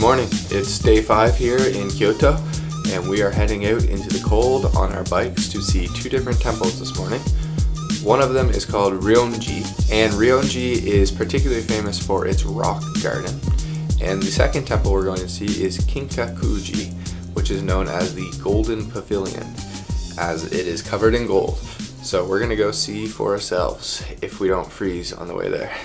morning. It's day 5 here in Kyoto, and we are heading out into the cold on our bikes to see 2 different temples this morning. One of them is called Ryoan-ji, and Ryoan-ji is particularly famous for its rock garden. And the second temple we're going to see is Kinkaku-ji, which is known as the Golden Pavillion, as it is covered in gold. So we're going to go see for ourselves if we don't freeze on the way there.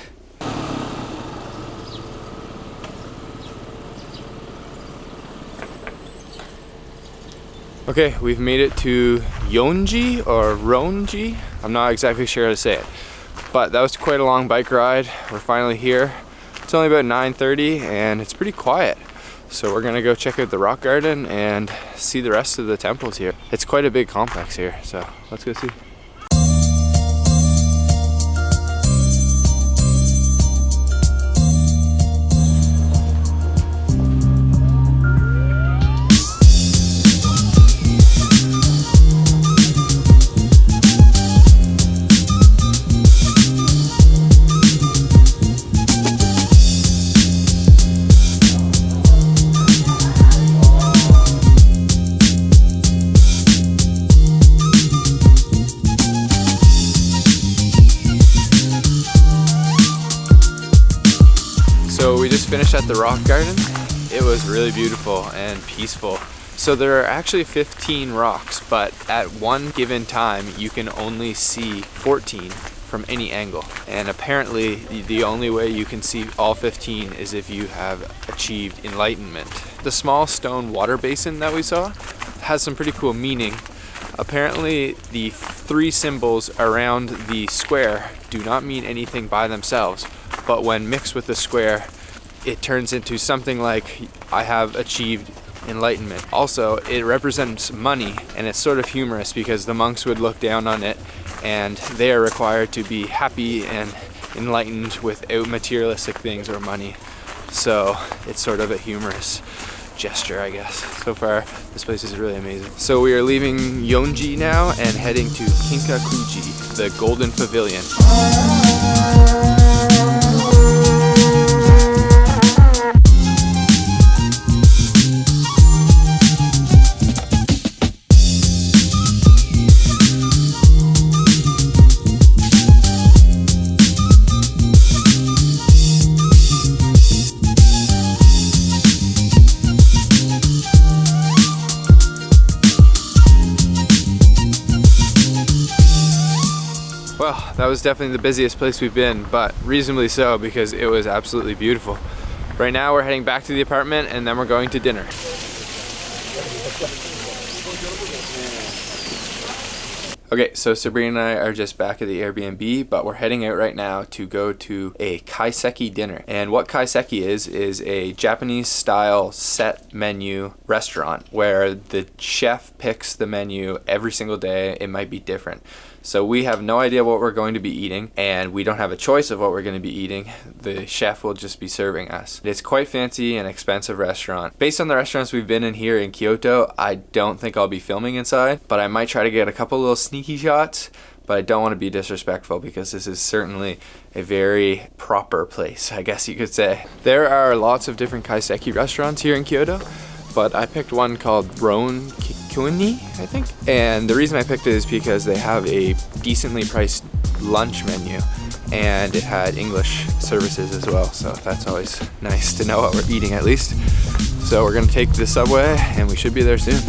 Okay, we've made it to Ryoan-ji or Roan-ji. I'm not exactly sure how to say it, but that was quite a long bike ride. We're finally here. It's only about 9:30 and it's pretty quiet. So we're gonna go check out the rock garden and see the rest of the temples here. It's quite a big complex here, so let's go see. So we just finished at the rock garden. It was really beautiful and peaceful. So there are actually 15 rocks, but at one given time you can only see 14 from any angle. And apparently the only way you can see all 15 is if you have achieved enlightenment. The small stone water basin that we saw has some pretty cool meaning. Apparently the 3 symbols around the square do not mean anything by themselves, but when mixed with the square, it turns into something like, I have achieved enlightenment. Also, it represents money, and it's sort of humorous because the monks would look down on it, and they are required to be happy and enlightened without materialistic things or money. So it's sort of a humorous gesture, I guess. So far, this place is really amazing. So we are leaving Ryoan-ji now and heading to Kinkaku-ji, the Golden Pavillion. Well, that was definitely the busiest place we've been, but reasonably so because it was absolutely beautiful. Right now we're heading back to the apartment and then we're going to dinner. Okay, so Sabrina and I are just back at the Airbnb, but we're heading out right now to go to a Kaiseki dinner. And what Kaiseki is a Japanese style set menu restaurant where the chef picks the menu every single day. It might be different. So we have no idea what we're going to be eating, and we don't have a choice of what we're going to be eating. The chef will just be serving us. It's quite fancy and expensive restaurant. Based on the restaurants we've been in here in Kyoto, I don't think I'll be filming inside, but I might try to get a couple little sneaky shots, but I don't want to be disrespectful because this is certainly a very proper place, I guess you could say. There are lots of different Kaiseki restaurants here in Kyoto, but I picked one called Roan Kikunoi, I think. And the reason I picked it is because they have a decently priced lunch menu and it had English services as well. So that's always nice to know what we're eating at least. So we're gonna take the subway and we should be there soon.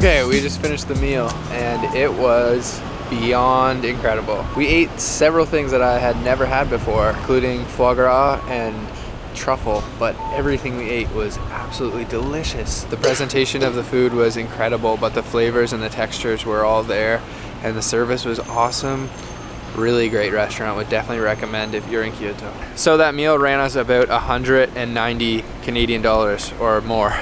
Okay, we just finished the meal and it was beyond incredible. We ate several things that I had never had before, including foie gras and truffle, but everything we ate was absolutely delicious. The presentation of the food was incredible, but the flavors and the textures were all there, and the service was awesome. Really great restaurant, would definitely recommend if you're in Kyoto. So that meal ran us about 190 Canadian dollars or more.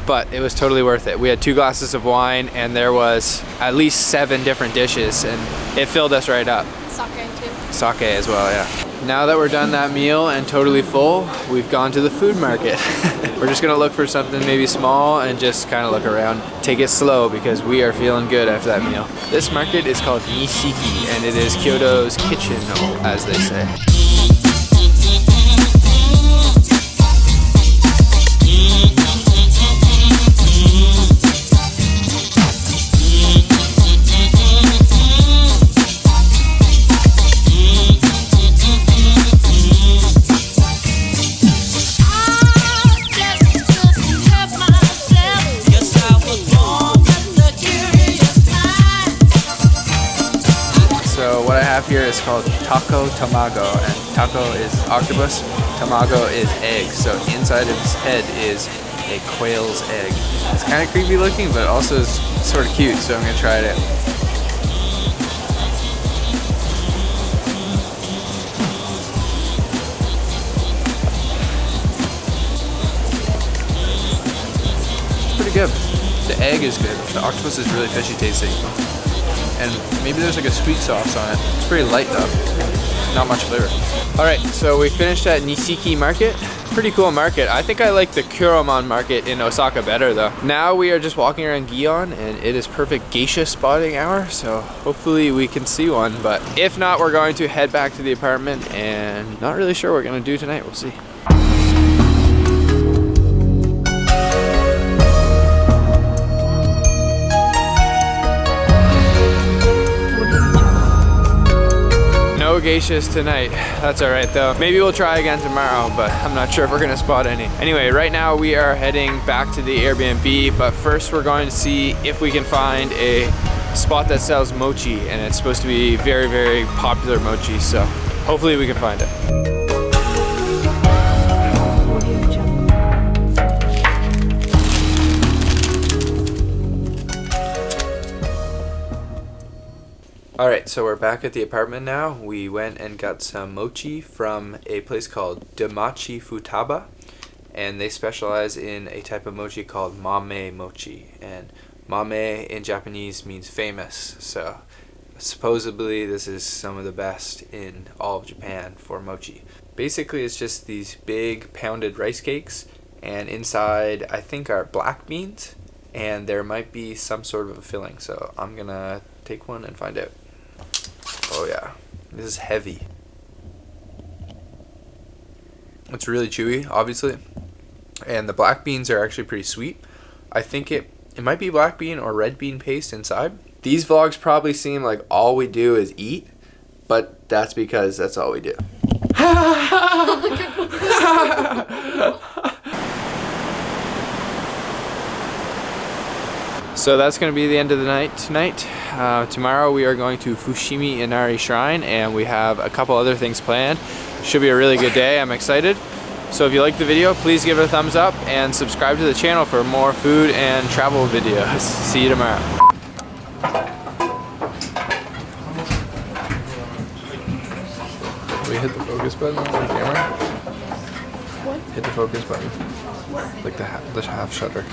But it was totally worth it. We had 2 glasses of wine and there was at least 7 different dishes and it filled us right up. Sake too. Sake as well, yeah. Now that we're done that meal and totally full, we've gone to the food market. We're just gonna look for something maybe small and just kind of look around. Take it slow because we are feeling good after that meal. This market is called Nishiki and it is Kyoto's kitchen, as they say. Here is called taco tamago, and taco is octopus, tamago is egg, so inside of his head is a quail's egg. It's kind of creepy looking, but also is sort of cute, so I'm gonna try it out. It's pretty good. The egg is good. The octopus is really fishy tasting. And maybe there's like a sweet sauce on it. It's pretty light though, not much flavor. All right, so we finished at Nishiki Market. Pretty cool market. I think I like the Kuroman Market in Osaka better though. Now we are just walking around Gion and it is perfect geisha spotting hour, so hopefully we can see one, but if not, we're going to head back to the apartment and not really sure what we're gonna do tonight, we'll see. No geishas tonight. That's all right though. Maybe we'll try again tomorrow, but I'm not sure if we're gonna spot any. Anyway, right now we are heading back to the Airbnb, but first we're going to see if we can find a spot that sells mochi, and it's supposed to be very, very popular mochi, so hopefully we can find it. Alright, so we're back at the apartment now. We went and got some mochi from a place called Damachi Futaba, and they specialize in a type of mochi called mame mochi, and mame in Japanese means famous, so supposedly this is some of the best in all of Japan for mochi. Basically it's just these big pounded rice cakes, and inside I think are black beans, and there might be some sort of a filling, so I'm gonna take one and find out. Oh yeah, this is heavy. It's really chewy, obviously, and the black beans are actually pretty sweet. I think it might be black bean or red bean paste inside. These vlogs probably seem like all we do is eat, but that's because that's all we do. So that's going to be the end of the night tonight. Tomorrow we are going to Fushimi Inari Shrine, and we have a couple other things planned. Should be a really good day. I'm excited. So if you liked the video, please give it a thumbs up and subscribe to the channel for more food and travel videos. See you tomorrow. We hit the focus button on the camera. What? Hit the focus button. Like the half shutter.